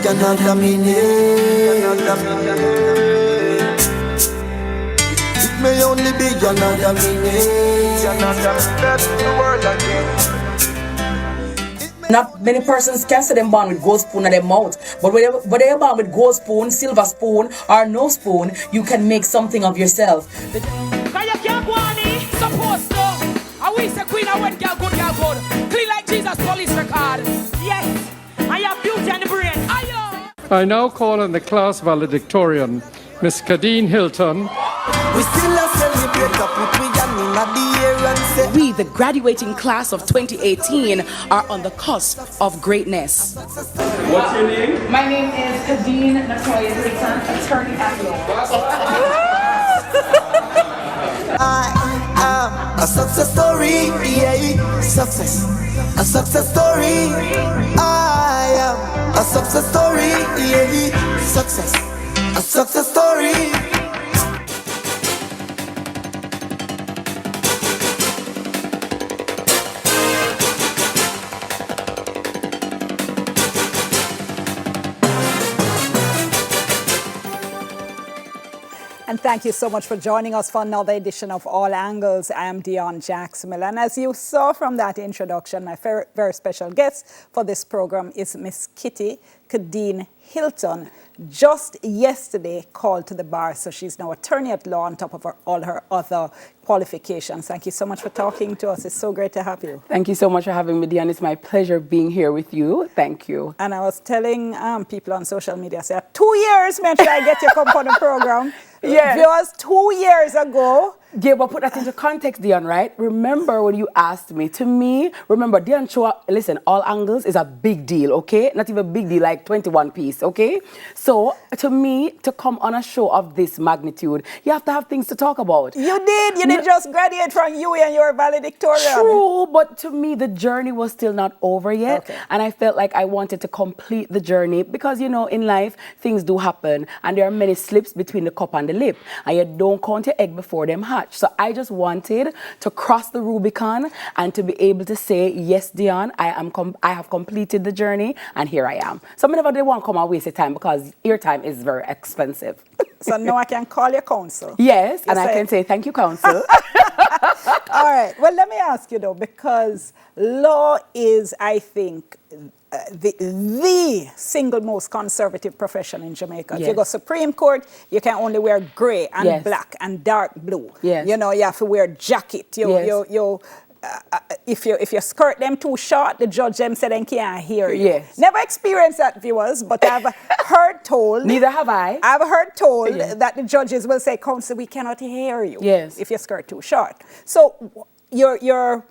another minute. It may only be another minute. The world again. Not many persons can say them born with gold spoon in their mouth, but whether you're born with gold spoon, silver spoon, or no spoon, you can make something of yourself. Supposed to. I wish the queen I went girl good. Clean like Jesus police record. Yes, I have beauty in the brain. I now call on the class valedictorian, Miss Khadine Hylton. We still a celebrate up with we and in the air and say We, the graduating class of 2018, are on the cusp of greatness. What's your name? My name is Khadine attorney at law. I am a success story, yeah, success, a success story. I am a success story, yeah, success, a success story. And thank you so much for joining us for another edition of All Angles. I am Dion Jacksmill. And as you saw from that introduction, my very special guest for this program is Miss Kitty Khadine Hylton. Just yesterday called to the bar, so she's now attorney at law on top of all her other qualifications. Thank you so much for talking to us. It's so great to have you. Thank you so much for having me, Dion. It's my pleasure being here with you. Thank you. And I was telling people on social media, I said, 2 years, make sure I get you come on the program. Yeah. It was 2 years ago. Yeah, but put that into context, Dion, right? Remember when you asked me, to me, remember, Dion show up, listen, All Angles is a big deal, okay? Not even a big deal, like 21 piece, okay? So, to me, to come on a show of this magnitude, you have to have things to talk about. You did just graduate from UWI and you're valedictorian. True, but to me, the journey was still not over yet. Okay. And I felt like I wanted to complete the journey because, you know, in life, things do happen. And there are many slips between the cup and the lip. And you don't count your egg before them hatch. So I just wanted to cross the Rubicon and to be able to say, yes, Dion, I have completed the journey and here I am. So I never did want to come and waste your time because your time is very expensive. So now I can call your counsel. Yes, and I can say thank you, counsel. All right. Well, let me ask you though, because law is, I think, the single most conservative profession in Jamaica. Yes. If you go Supreme Court, you can only wear gray and Yes. black and dark blue. Yes. You know, you have to wear jacket. If you skirt them too short, the judge them say they can't hear you. Yes. Never experienced that, viewers, but I've heard told. Neither have I. I've heard told Yes. that the judges will say, counsel, we cannot hear you. Yes. If you skirt too short. So your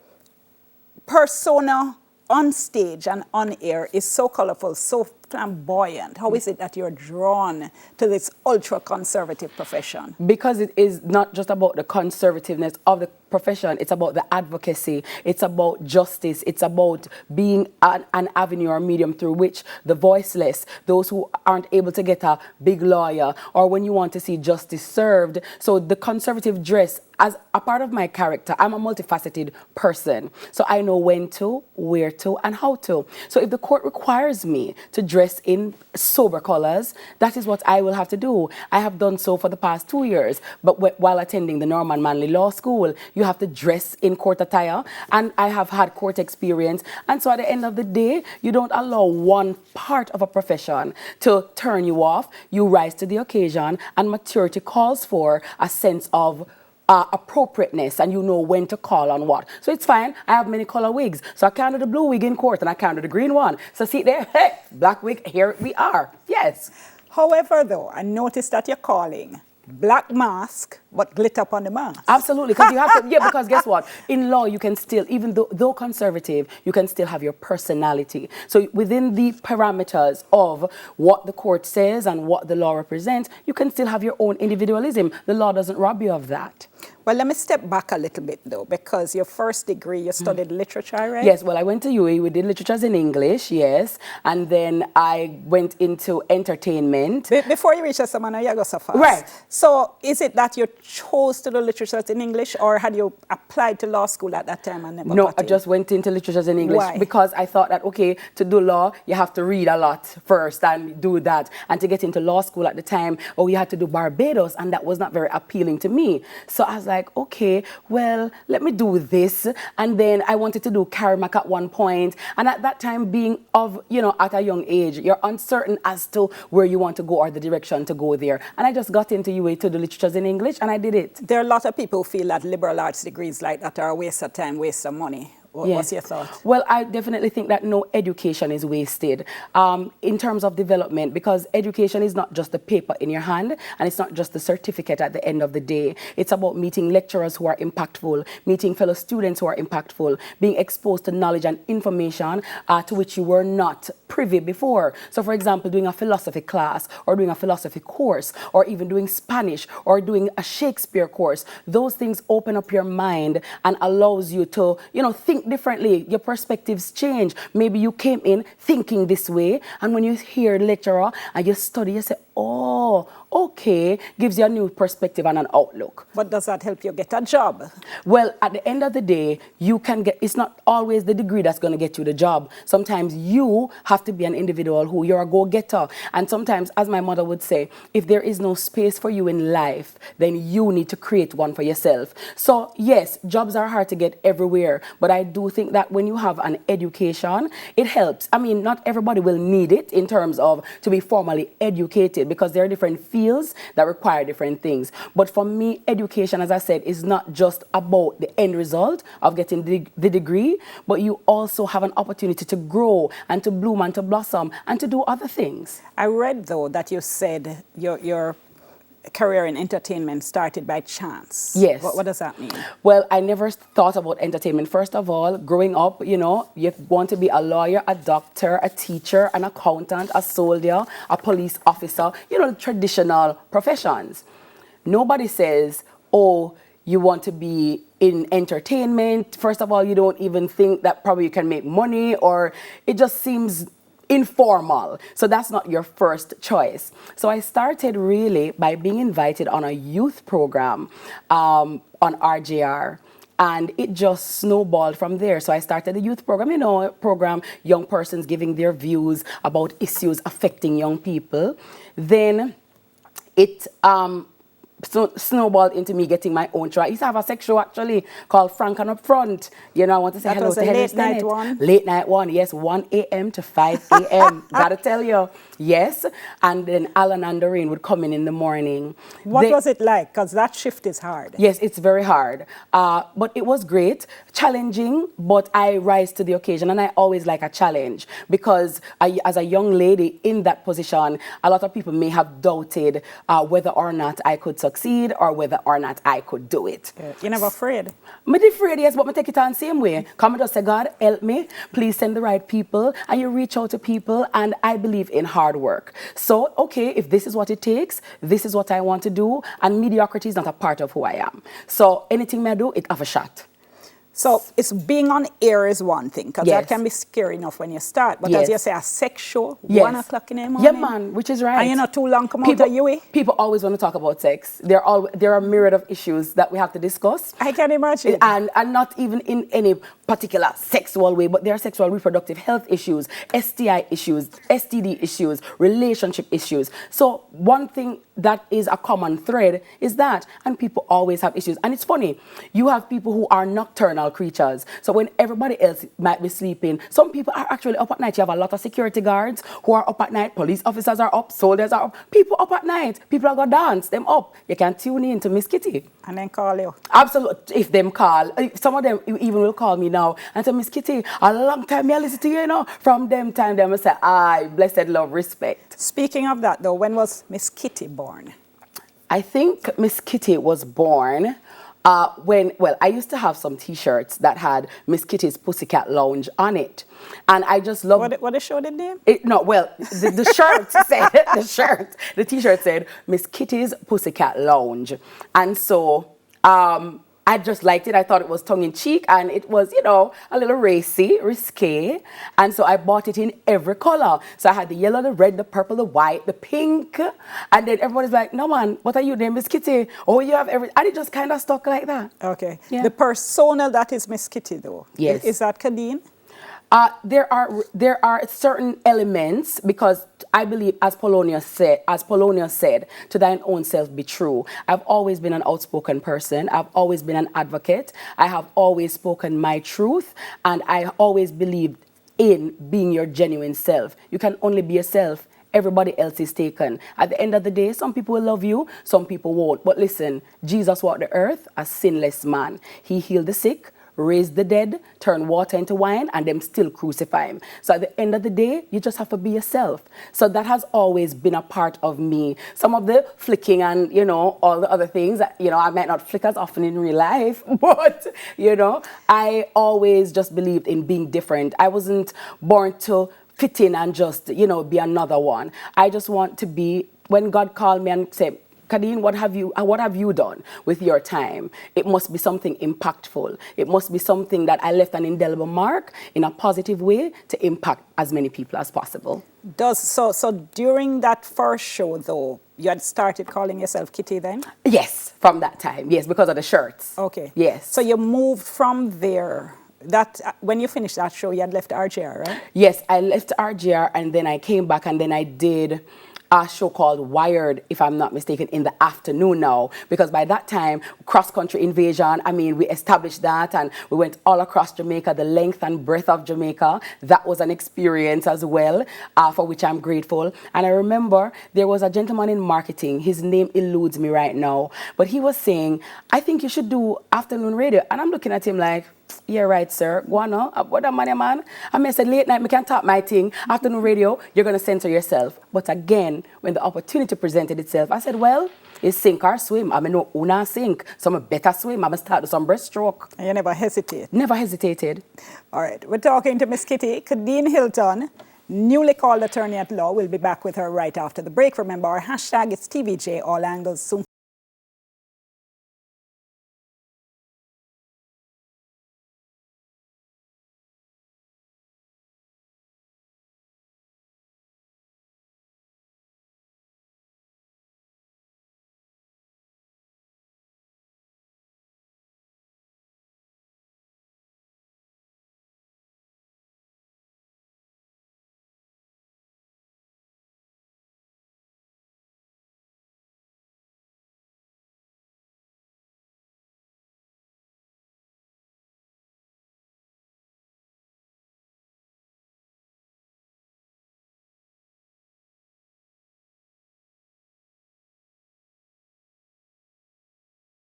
persona on stage and on air is so colorful, so flamboyant. How is it that you're drawn to this ultra-conservative profession? Because it is not just about the conservativeness of the profession, it's about the advocacy, it's about justice, it's about being an avenue or medium through which the voiceless, those who aren't able to get a big lawyer, or when you want to see justice served. So the conservative dress, as a part of my character, I'm a multifaceted person. So I know when to, where to, and how to. So if the court requires me to dress in sober colors, that is what I will have to do. I have done so for the past 2 years, but while attending the Norman Manley Law School, you have to dress in court attire, and I have had court experience. And so at the end of the day, you don't allow one part of a profession to turn you off. You rise to the occasion, and maturity calls for a sense of appropriateness, and you know when to call on what. So it's fine. I have many color wigs. So I can't do the blue wig in court and I can't do the green one. So see there, hey, black wig, here we are. Yes. However, though, I noticed that you're calling black mask, but glitter upon the mask. Absolutely, because you have to, yeah, because guess what? In law, you can still, even though conservative, you can still have your personality. So within the parameters of what the court says and what the law represents, you can still have your own individualism. The law doesn't rob you of that. Well, let me step back a little bit, though, because your first degree, you studied literature, right? Yes, well, I went to UAE, we did literatures in English, yes, and then I went into entertainment. Before you reach us, Samana, you go so fast. Right. So is it that you chose to do literatures in English, or had you applied to law school at that time and never No, got I in? just went into literatures in English. Why? Because I thought that, okay, to do law, you have to read a lot first and do that. And to get into law school at the time, you had to do Barbados, and that was not very appealing to me. So I was like, okay, well, let me do this. And then I wanted to do Karamak at one point. And at that time, being at a young age, you're uncertain as to where you want to go or the direction to go there. And I just got into UAE to do literatures in English, and I did it. There are a lot of people who feel that liberal arts degrees like that are a waste of time, waste of money. What's your thought? Well, I definitely think that no education is wasted in terms of development, because education is not just the paper in your hand, and it's not just the certificate at the end of the day. It's about meeting lecturers who are impactful, meeting fellow students who are impactful, being exposed to knowledge and information to which you were not privy before. So, for example, doing a philosophy class or doing a philosophy course or even doing Spanish or doing a Shakespeare course, those things open up your mind and allows you to, think differently. Your perspectives change. Maybe you came in thinking this way, and when you hear the lecturer and you study, you say, oh, okay, gives you a new perspective and an outlook. But does that help you get a job? Well, at the end of the day, you can get, it's not always the degree that's going to get you the job. Sometimes you have to be an individual who you're a go-getter. And sometimes, as my mother would say, if there is no space for you in life, then you need to create one for yourself. So yes, jobs are hard to get everywhere, but I do think that when you have an education, it helps. I mean, not everybody will need it in terms of to be formally educated, because there are different fields that require different things. But for me, education, as I said, is not just about the end result of getting the degree, but you also have an opportunity to grow and to bloom and to blossom and to do other things. I read, though, that you said your career in entertainment started by chance. Yes. What does that mean? Well, I never thought about entertainment. First of all, growing up, you want to be a lawyer, a doctor, a teacher, an accountant, a soldier, a police officer, the traditional professions. Nobody says, oh, you want to be in entertainment. First of all, you don't even think that probably you can make money, or it just seems informal. So that's not your first choice. So I started really by being invited on a youth program on RJR. And it just snowballed from there. So I started the youth program, young persons giving their views about issues affecting young people. Then it snowballed into me getting my own show. I used to have a sex show actually called Frank and Up Front. I want to say that hello was to a Helen late night Stennett. one? Late night one, yes, 1 a.m. to 5 a.m. Gotta tell you, yes. And then Alan and Doreen would come in the morning. What was it like? Because that shift is hard. Yes, it's very hard. But it was great, challenging, but I rise to the occasion, and I always like a challenge, because as a young lady in that position, a lot of people may have doubted whether or not I could succeed or whether or not I could do it. You're never afraid? I'm afraid, yes, but I take it on the same way. Come and just say, God, help me. Please send the right people. And you reach out to people, and I believe in hard work. So, okay, if this is what it takes, this is what I want to do, and mediocrity is not a part of who I am. So anything I do, it have a shot. So it's being on air is one thing, because Yes. that can be scary enough when you start. But Yes. as you say, a sex show, Yes. 1 o'clock in the morning. Yeah, man, which is right. And you're not too long come out of UAE. People always want to talk about sex. There are a myriad of issues that we have to discuss. I can imagine. And not even in any particular sexual way, but there are sexual reproductive health issues, STI issues, STD issues, relationship issues. So one thing that is a common thread is that, and people always have issues. And it's funny, you have people who are nocturnal creatures. So when everybody else might be sleeping, some people are actually up at night. You have a lot of security guards who are up at night, police officers are up, soldiers are up, people up at night. People are going to dance them up. You can tune in to Miss Kitty. And then call you. Absolutely. If them call, some of them even will call me now and say, Miss Kitty, a long time I listen to you, From them time, they will say, aye, blessed love, respect. Speaking of that, though, when was Miss Kitty born? I think Miss Kitty was born I used to have some T-shirts that had Miss Kitty's Pussycat Lounge on it. And I just loved... What the show did name? The shirt said, the T-shirt said Miss Kitty's Pussycat Lounge. And so I just liked it. I thought it was tongue-in-cheek, and it was, you know, a little racy, risque. And so I bought it in every color. So I had the yellow, the red, the purple, the white, the pink. And then everybody's like, no, man, what are you, name is Kitty? Oh, you have every... And it just kind of stuck like that. Okay. Yeah. The persona that is Miss Kitty, though. Yes. Is that Khadine? There are certain elements, because I believe, as Polonius said, to thine own self be true. I've always been an outspoken person. I've always been an advocate. I have always spoken my truth, and I always believed in being your genuine self. You can only be yourself. Everybody else is taken. At the end of the day, some people will love you, some people won't. But listen, Jesus walked the earth a sinless man. He healed the sick, raised the dead, turn water into wine, and them still crucify him. So at the end of the day, you just have to be yourself. So that has always been a part of me. Some of the flicking and, you know, all the other things, you know, I might not flick as often in real life, but, you know, I always just believed in being different. I wasn't born to fit in and just, you know, be another one. I just want to be, when God called me and said, Khadine, what have you done with your time? It must be something impactful. It must be something that I left an indelible mark in a positive way to impact as many people as possible. So during that first show, though, you had started calling yourself Kitty then? Yes, from that time. Yes, because of the shirts. Okay. Yes. So you moved from there. That when you finished that show, you had left RGR, right? Yes, I left RGR, and then I came back, and then I did a show called Wired, if I'm not mistaken, in the afternoon now, because by that time, cross-country invasion, I mean, we established that, and we went all across Jamaica, the length and breadth of Jamaica. That was an experience as well, for which I'm grateful. And I remember there was a gentleman in marketing, his name eludes me right now, but he was saying, I think you should do afternoon radio. And I'm looking at him like, yeah, right, sir. Go on now. What a money, man. I mean, I said, late night, me can talk my thing. Afternoon radio, you're going to censor yourself. But again, when the opportunity presented itself, I said, well, it's sink or swim. I mean, no, una sink. So I'm better swim. I'm going to start with some breaststroke. And you never hesitate? Never hesitated. All right. We're talking to Miss Kitty. Khadine Hylton, newly called attorney at law. We'll be back with her right after the break. Remember, our hashtag is TVJ, all angles soon.